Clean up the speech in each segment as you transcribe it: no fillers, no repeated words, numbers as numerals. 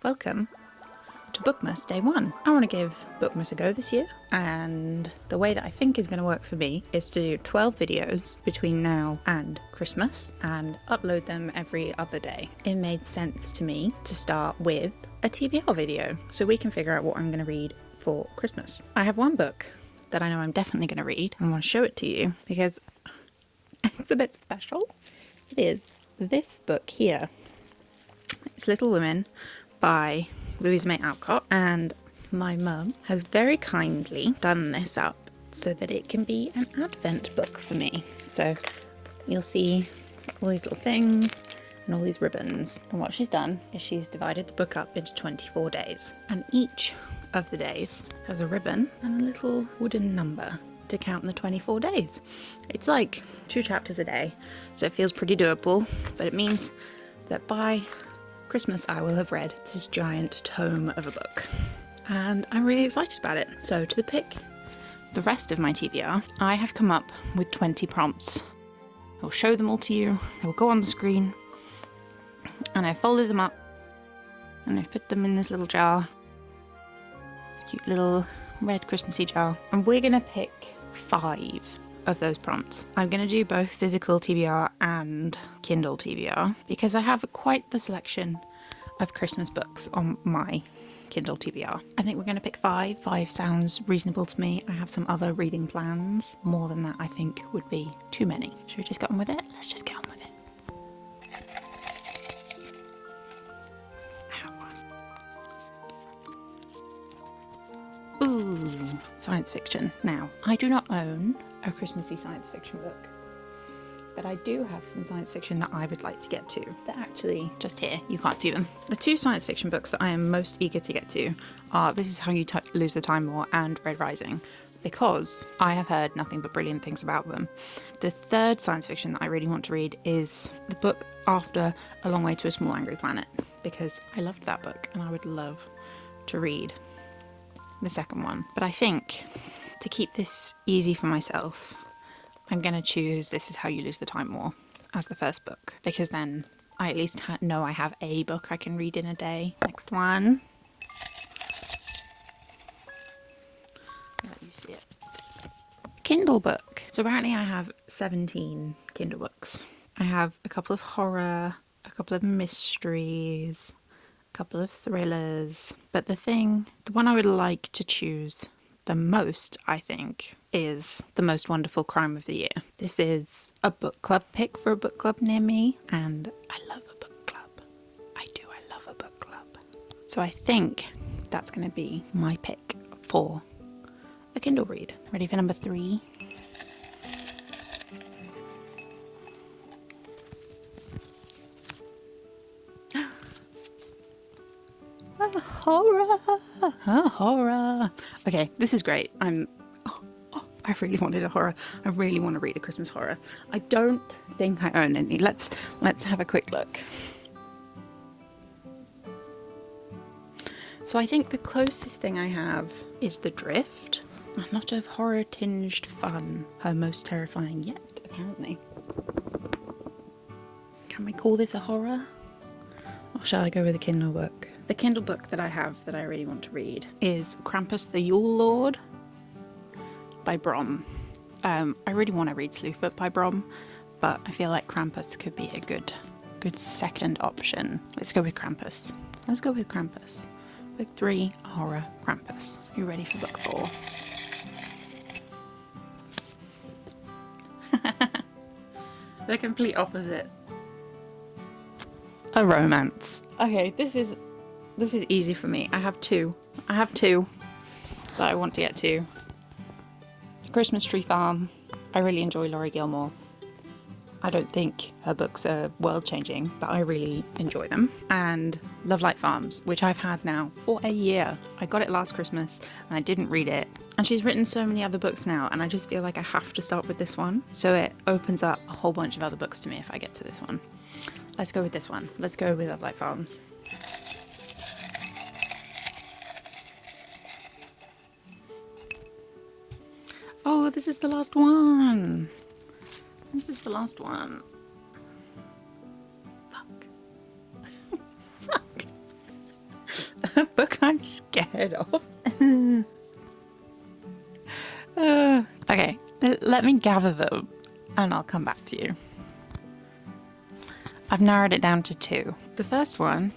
Welcome to Bookmas Day 1. I want to give Bookmas a go this year, and the way that I think is going to work for me is to do 12 videos between now and Christmas and upload them every other day. It made sense to me to start with a TBR video so we can figure out what I'm going to read for Christmas. I have one book that I know I'm definitely going to read and I want to show it to you because it's a bit special. It is this book here. It's Little Women by Louisa May Alcott, and my mum has very kindly done this up so that it can be an advent book for me. So you'll see all these little things and all these ribbons, and what she's done is she's divided the book up into 24 days, and each of the days has a ribbon and a little wooden number to count the 24 days. It's like 2 chapters a day, so it feels pretty doable, but it means that by Christmas I will have read this giant tome of a book, and I'm really excited about it. So to pick the rest of my TBR, I have come up with 20 prompts. I'll show them all to you, they will go on the screen, and I folded them up and I've put them in this little jar, this cute little red Christmassy jar, and we're gonna pick 5 of those prompts. I'm going to do both physical TBR and Kindle TBR because I have quite the selection of Christmas books on my Kindle TBR. I think we're going to pick 5. 5 sounds reasonable to me. I have some other reading plans. More than that I think would be too many. Should we just get on with it? Let's just get on with it. Ooh, science fiction. Now, I do not own a Christmassy science fiction book, but I do have some science fiction that I would like to get to. They're actually just here, you can't see them. The 2 science fiction books that I am most eager to get to are This Is How You Lose the Time War and Red Rising, because I have heard nothing but brilliant things about them. The 3rd science fiction that I really want to read is the book after A Long Way to a Small Angry Planet, because I loved that book and I would love to read the 2nd one. But I think to keep this easy for myself, I'm going to choose This Is How You Lose the Time War as the first book, because then I at least know I have a book I can read in a day. Next one. I'll let you see it. Kindle book. So apparently I have 17 Kindle books. I have a couple of horror, a couple of mysteries, a couple of thrillers, but the one I would like to choose the most, I think, is The Most Wonderful Crime of the Year. This is a book club pick for a book club near me, and I love a book club. I love a book club. So I think that's going to be my pick for a Kindle read. Ready for number 3? A horror. Okay, this is great. I really wanted a horror. I really want to read a Christmas horror. I don't think I own any. Let's have a quick look. So I think the closest thing I have is The Drift. A lot of horror tinged fun. Her most terrifying yet, apparently. Can we call this a horror? Or shall I go with a Kindle book? The Kindle book that I have that I really want to read is Krampus the Yule Lord by Brom. I really want to read Slewfoot by Brom, but I feel like Krampus could be a good second option. Let's go with Krampus. Book 3, horror, Krampus. You ready for book 4? The complete opposite. A romance. Okay, this is easy for me. I have two that I want to get to. Christmas Tree Farm. I really enjoy Laurie Gilmore. I don't think her books are world-changing, but I really enjoy them. And Love Light Farms, which I've had now for a year. I got it last Christmas and I didn't read it. And she's written so many other books now, and I just feel like I have to start with this one. So it opens up a whole bunch of other books to me if I get to this one. Let's go with this one. Let's go with Love Light Farms. Oh, this is the last one. Fuck. A book I'm scared of. Okay, let me gather them and I'll come back to you. I've narrowed it down to 2. The first one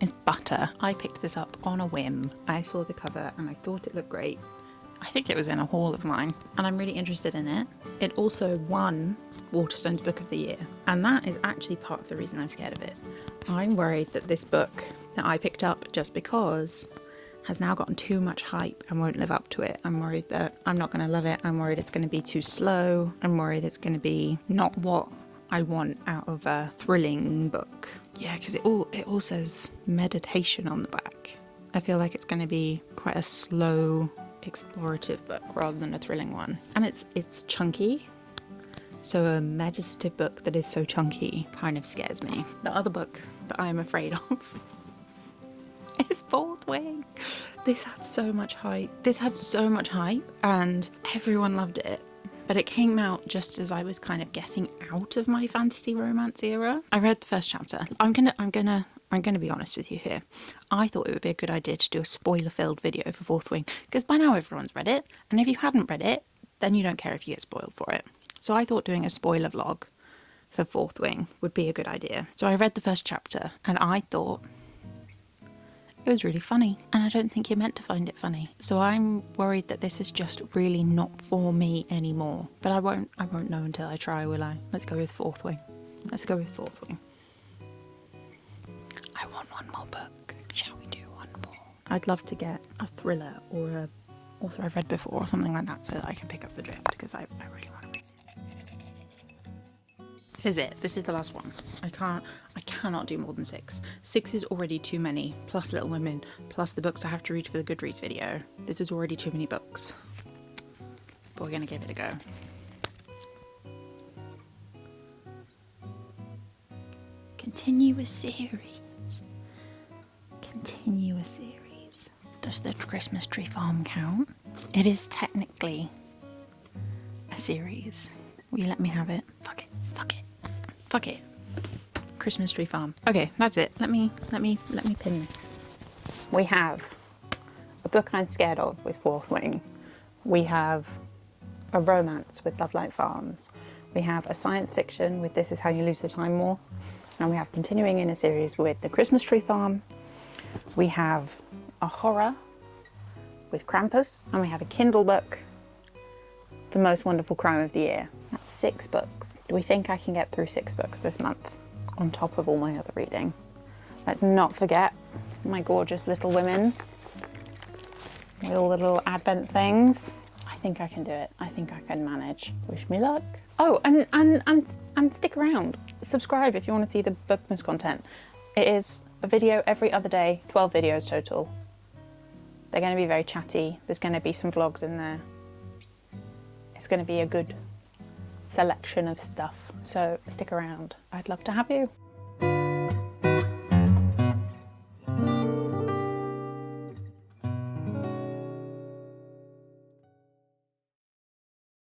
is Butter. I picked this up on a whim. I saw the cover and I thought it looked great. I think it was in a haul of mine and I'm really interested in it. It also won Waterstone's Book of the Year, and that is actually part of the reason I'm scared of it. I'm worried that this book that I picked up just because has now gotten too much hype and won't live up to it. I'm worried that I'm not going to love it. I'm worried it's going to be too slow. I'm worried it's going to be not what I want out of a thrilling book. Yeah, because it all says meditation on the back. I feel like it's going to be quite a slow, explorative book rather than a thrilling one. And it's chunky. So a meditative book that is so chunky kind of scares me. The other book that I'm afraid of is Fourth Wing. This had so much hype. And everyone loved it. But it came out just as I was kind of getting out of my fantasy romance era. I read the first chapter. I'm gonna be honest with you here. I thought it would be a good idea to do a spoiler-filled video for Fourth Wing, because by now everyone's read it, and if you hadn't read it, then you don't care if you get spoiled for it. So I thought doing a spoiler vlog for Fourth Wing would be a good idea. So I read the first chapter, and I thought it was really funny, and I don't think you're meant to find it funny. So I'm worried that this is just really not for me anymore. But I won't know until I try, will I? Let's go with Fourth Wing. I want one more book. Shall we do one more? I'd love to get a thriller or a author I've read before or something like that so that I can pick up the drift, because I really want to read. This is it. This is the last one. I cannot do more than 6. 6 is already too many, plus Little Women, plus the books I have to read for the Goodreads video. This is already too many books. But we're going to give it a go. Continuous series. Does the Christmas Tree Farm count? It is technically a series. Will you let me have it? Fuck it. Christmas Tree Farm. Okay, that's it. Let me pin this. We have a book I'm scared of with Fourth Wing. We have a romance with Love Light Farms. We have a science fiction with This Is How You Lose the Time War. And we have continuing in a series with The Christmas Tree Farm. We have a horror with Krampus. And we have a Kindle book, The Most Wonderful Crime of the Year. That's 6 books. Do we think I can get through 6 books this month on top of all my other reading? Let's not forget my gorgeous Little Women with all the little advent things. I think I can do it. I think I can manage. Wish me luck. Oh, and stick around. Subscribe if you want to see the Bookmas content. It is a video every other day, 12 videos total. They're going to be very chatty. There's going to be some vlogs in there. It's going to be a good selection of stuff. So stick around. I'd love to have you.